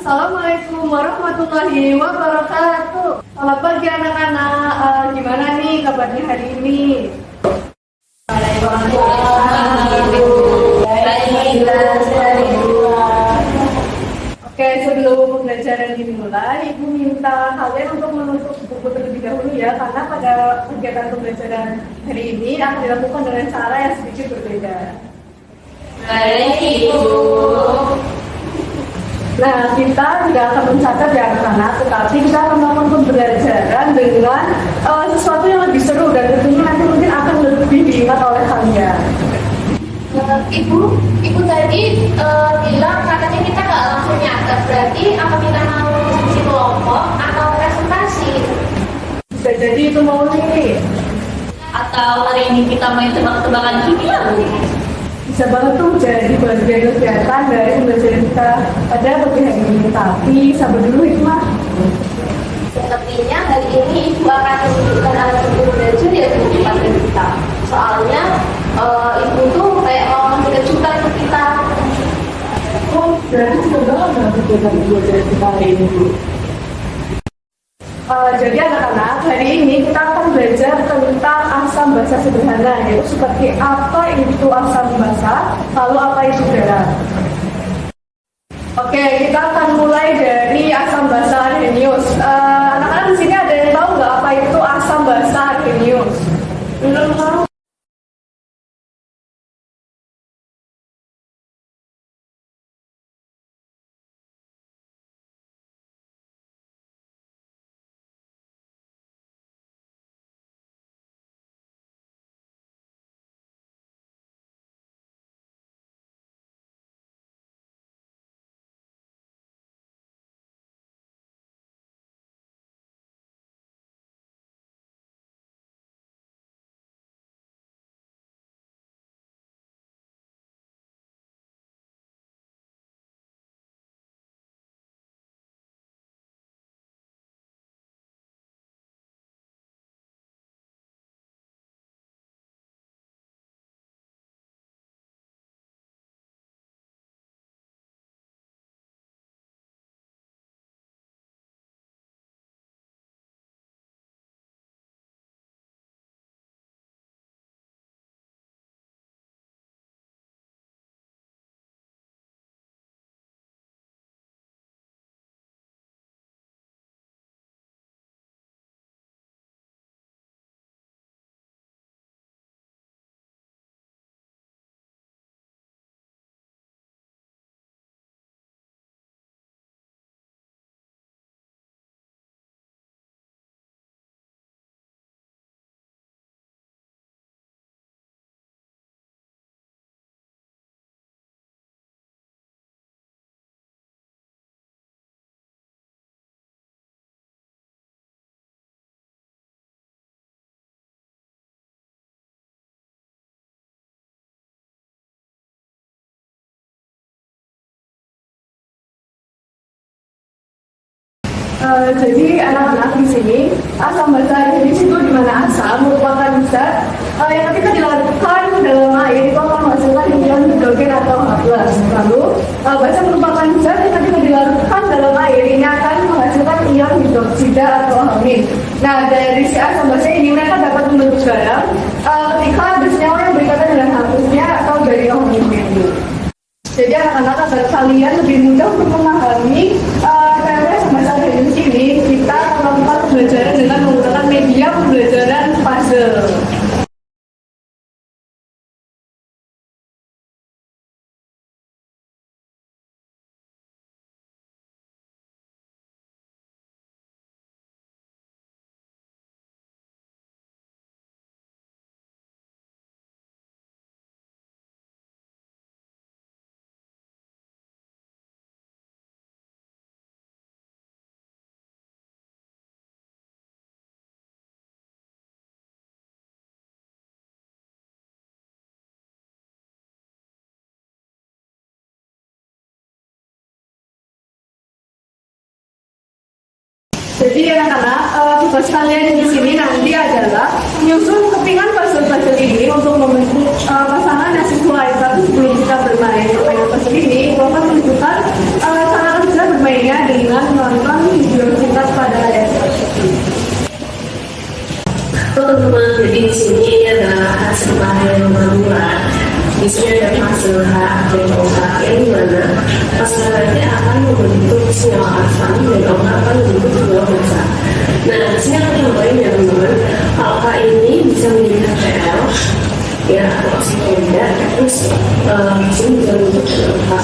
Assalamualaikum warahmatullahi wabarakatuh. Selamat pagi anak-anak. Gimana nih kabarnya hari ini? Oke, sebelum pembelajaran dimulai, Ibu minta kalian untuk menutup buku terlebih dahulu ya, karena pada kegiatan pembelajaran hari ini akan dilakukan dengan cara yang sedikit berbeda. Baik, Ibu. Nah, kita tidak akan mencatat ya anak-anak, tetapi kita akan melakukan pembelajaran dengan sesuatu yang lebih seru dan tentunya nanti mungkin akan lebih diingat oleh kalian. Ibu tadi bilang katanya kita nggak langsung nyatet, berarti apa kita mau diskusi kelompok atau presentasi? Bisa jadi itu mau nih. Atau hari ini kita main tebak-tebakan kimia, Bu? Bisa banget tuh jadi bagian kegiatan dari pembelajaran kita pada pagi hari ini. Tapi sabar dulu Hikmah. Sepertinya hari ini Ibu akan menunjukkan alat untuk belajar ya Bu kepada kita. Soalnya Ibu tuh kayak mau ngasih kejutan ke kita. Oh, berarti sudah banget kegiatan pembelajaran kita hari ini Bu. Jadi anak-anak, hari ini kita akan belajar tentang asam basa sederhana, yaitu seperti apa itu asam basa, lalu apa itu garam. Oke, kita akan mulai dari asam basa arhenius. Anak-anak di sini ada yang tahu nggak apa itu asam basa arhenius? Belum tahu? Jadi anak-anak di sini asam basa arhenius itu di mana asam merupakan zat yang ketika dilarutkan dalam air itu akan menghasilkan ion hidrogen atau H+. Lalu basa merupakan zat yang ketika dilarutkan dalam air ini akan menghasilkan ion hidroksida atau H-. Nah, dari si asam basa ini mereka dapat membentuk garam ketika ada senyawa yang berkaitan dengan hapusnya atau dari homogenitas itu. Jadi anak-anak agar kalian lebih mudah untuk memahami teori asam basa arhenius ini, kita melakukan pembelajaran dengan menggunakan media pembelajaran puzzle. Jadi anak-anak, tugas kalian di sini nanti adalah menyusun kepingan puzzle-puzzle ini untuk membentuk pasangan yang sesuai. Tapi sebelum kita bermain permainan puzzle ini, kita akan menunjukkan cara kerja bermainnya teman-teman, jadi di sini ini adalah hasil karya nomor 2. Di sini ada fase H dan OH yang dimana fase H akan membentuk senyawa asam dan OH akan membentuk senyawa basa. Nah, di sini aku tambahin ya teman-teman, OH ini bisa menjadi HCl ya atau oksida, terus di sini bisa membentuk OH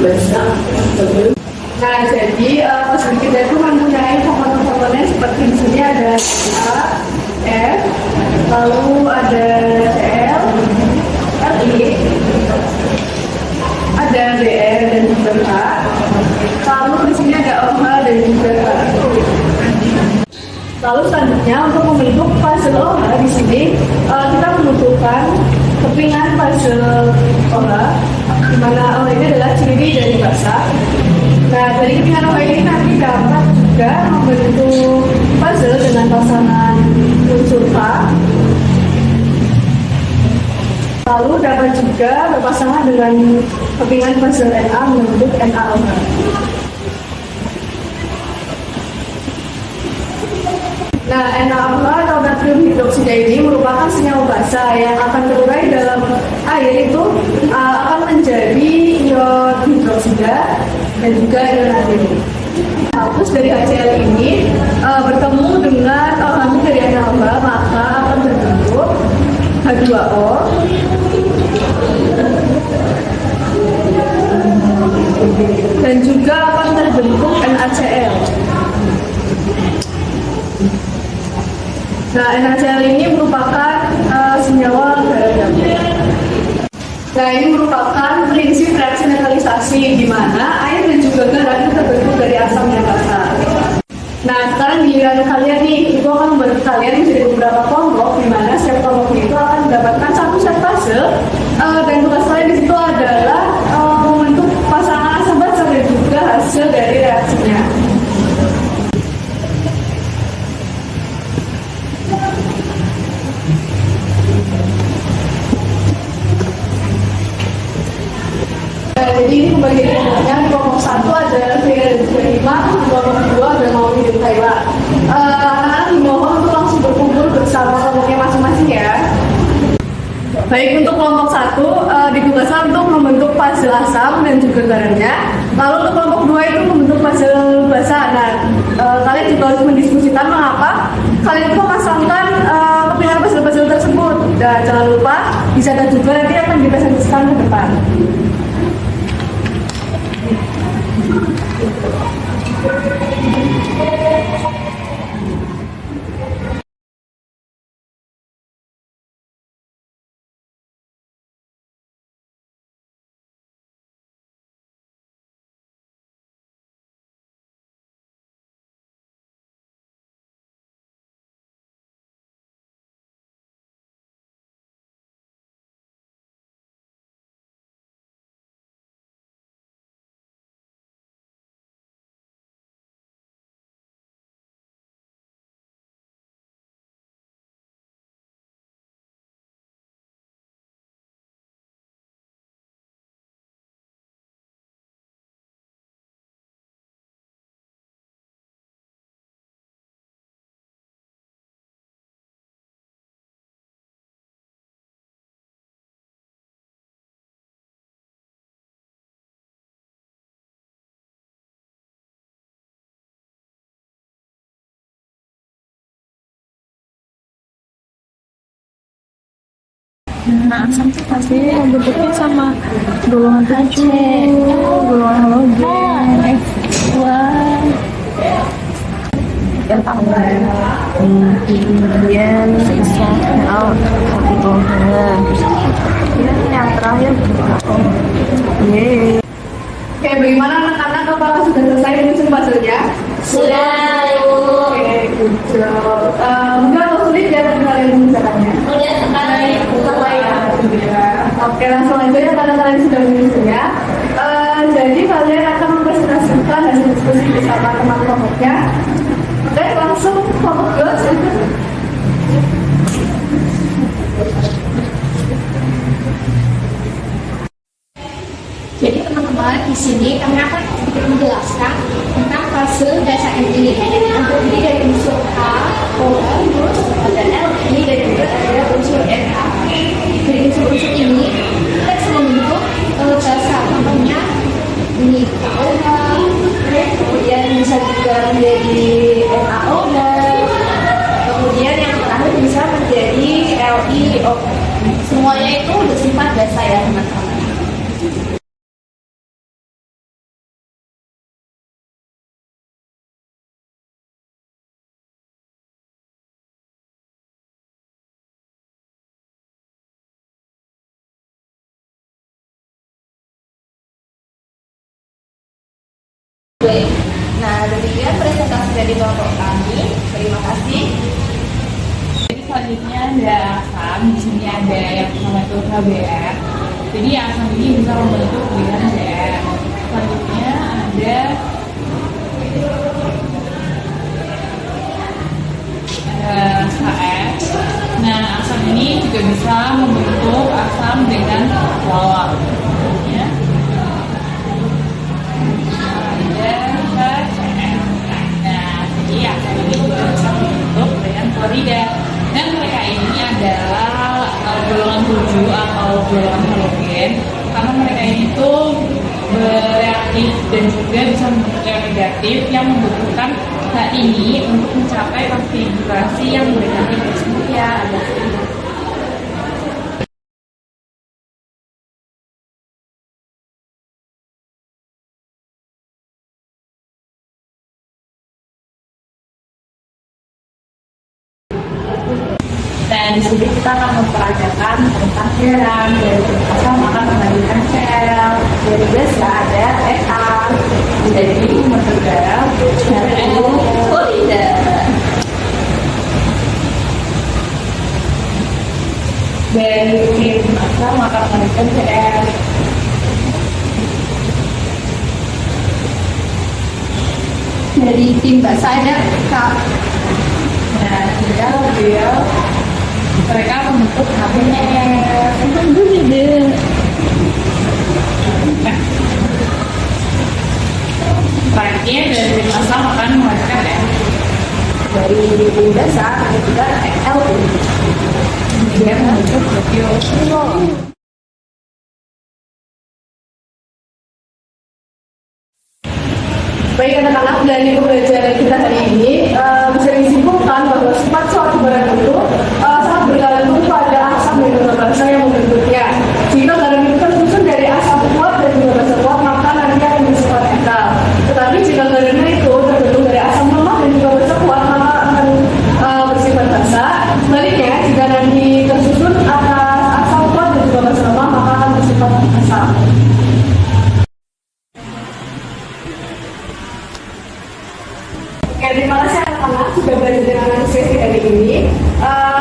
basa. Nah, jadi fosfat kita itu mempunyai komponen-komponen seperti di sini ada A, F, lalu ada Cl, Li, ada Br dan juga K, lalu di sini ada OH dan juga K. Lalu selanjutnya untuk membentuk fase OH di sini kita membutuhkan kepingan fase OH, di mana OH ini adalah ciri dari basa. Nah, dari kepingan OH ini nanti dapat juga membentuk fase dengan pasangan unsur K. Lalu dapat juga berpasangan dengan kepingan fase Na membentuk NaOH. Nah, NaOH atau natrium hidroksida ini merupakan senyawa basa yang akan terurai dalam air itu akan menjadi ion hidroksida dan juga ion natrium. Terus dari HCl ini bertemu dengan organik dari NaOH, maka akan terbentuk H2O dan juga akan terbentuk NaCl. Nah, NaCl ini merupakan senyawa garam. Nah, ini merupakan prinsip reaksi netralisasi di mana air dan juga garam itu terbentuk dari asam yang basa. Nah, sekarang giliran kalian nih, itu akan membantu kalian menjadi beberapa kelompok di mana setiap kelompok itu akan mendapatkan satu set fase dan tugas kalian di situ adalah membentuk pasangan asam basa dan juga hasil dari reaksinya. Jadi ini pembagian kelompoknya. Di kelompok 1 ada Vega dan juga Ima, di kelompok 2 ada Maui dan Kayla. Anak-anak dimohon untuk langsung berkumpul bersama kelompoknya masing-masing ya. Baik, untuk kelompok 1 ditugaskan untuk membentuk fase asam dan juga garamnya. Lalu untuk kelompok 2 itu membentuk fase basa. Nah, kalian juga harus mendiskusikan mengapa kalian itu memasangkan kepingan fase-fase tersebut. Dan jangan lupa dicatat juga, nanti akan dipresentasikan ke depan. Nah, asam itu pasti bentuknya sama golongan 7, golongan halogen, F2, yang kemudian sel yang terakhir Oke, bagaimana anak-anak? Apakah sudah selesai menyusun puzzle-nya? Sudah, Ibu. Oke, good job. Enggak mau sulit ya tadi kalian mengerjakannya. Udah sekali. Oke, langsung aja ya karena kalian sudah menyusunnya. Jadi kalian akan mempresentasikan hasil diskusi bersama teman kelompoknya. Oke, langsung kelompok 2 silahkan. Jadi teman-teman, di sini kami akan menjelaskan tentang fase dasar ini. Yang terdiri dari unsur H, OH, terus ada Semuanya itu bersifat dasar ya teman-teman. Baik. Nah, demikian presentasi dari kelompok kami. Terima kasih. Jadi selanjutnya ada asam, di sini ada yang pertama itu KBR. Jadi asam ini bisa membentuk dengan BR. Selanjutnya ada HF. Nah, asam ini juga bisa membentuk asam dengan lawak. Selanjutnya ada HCl. Nah, jadi asam ini juga bisa membentuk dengan klorida. Dan mereka ini adalah golongan 7 atau golongan halogen karena mereka ini tuh bereaktif dan juga bisa membentuk ion negatif yang membutuhkan H ini untuk mencapai konfigurasi yang negatif tersebut ya. Dan di sini kita akan mempelajari tentang cairan. Dari asam akan menghadirkan Cl, dari basa ada ER, jadi membentuk garam Cl Klorida. dari tim asam akan menghadirkan Cl. Dari tim basa ada K. Nah, tinggal dia mereka membentuk HBr. Nah, selanjutnya dari tim asam akan menghasilkan F. Dari tim basa ada juga L. Dia membentuk glukio. Baik anak-anak, dari pembelajaran kita hari ini bisa disimpulkan bahwa sifat suatu barang itu sangat bergantung pada asam dan juga basa yang membentuknya. Jika barang itu tersusun dari asam kuat dan juga basa kuat, maka nanti akan bersifat netral. Tetapi jika barangnya itu terbentuk dari asam lemah dan juga basa kuat, maka akan bersifat basa. Sebaliknya, jika nanti tersusun atas asam kuat dan juga basa lemah, maka akan bersifat asam. Oke, terima kasih anak-anak sudah belajar dengan sesi hari ini.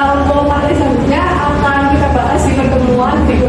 Untuk materi selanjutnya akan kita bahas di pertemuan berikutnya.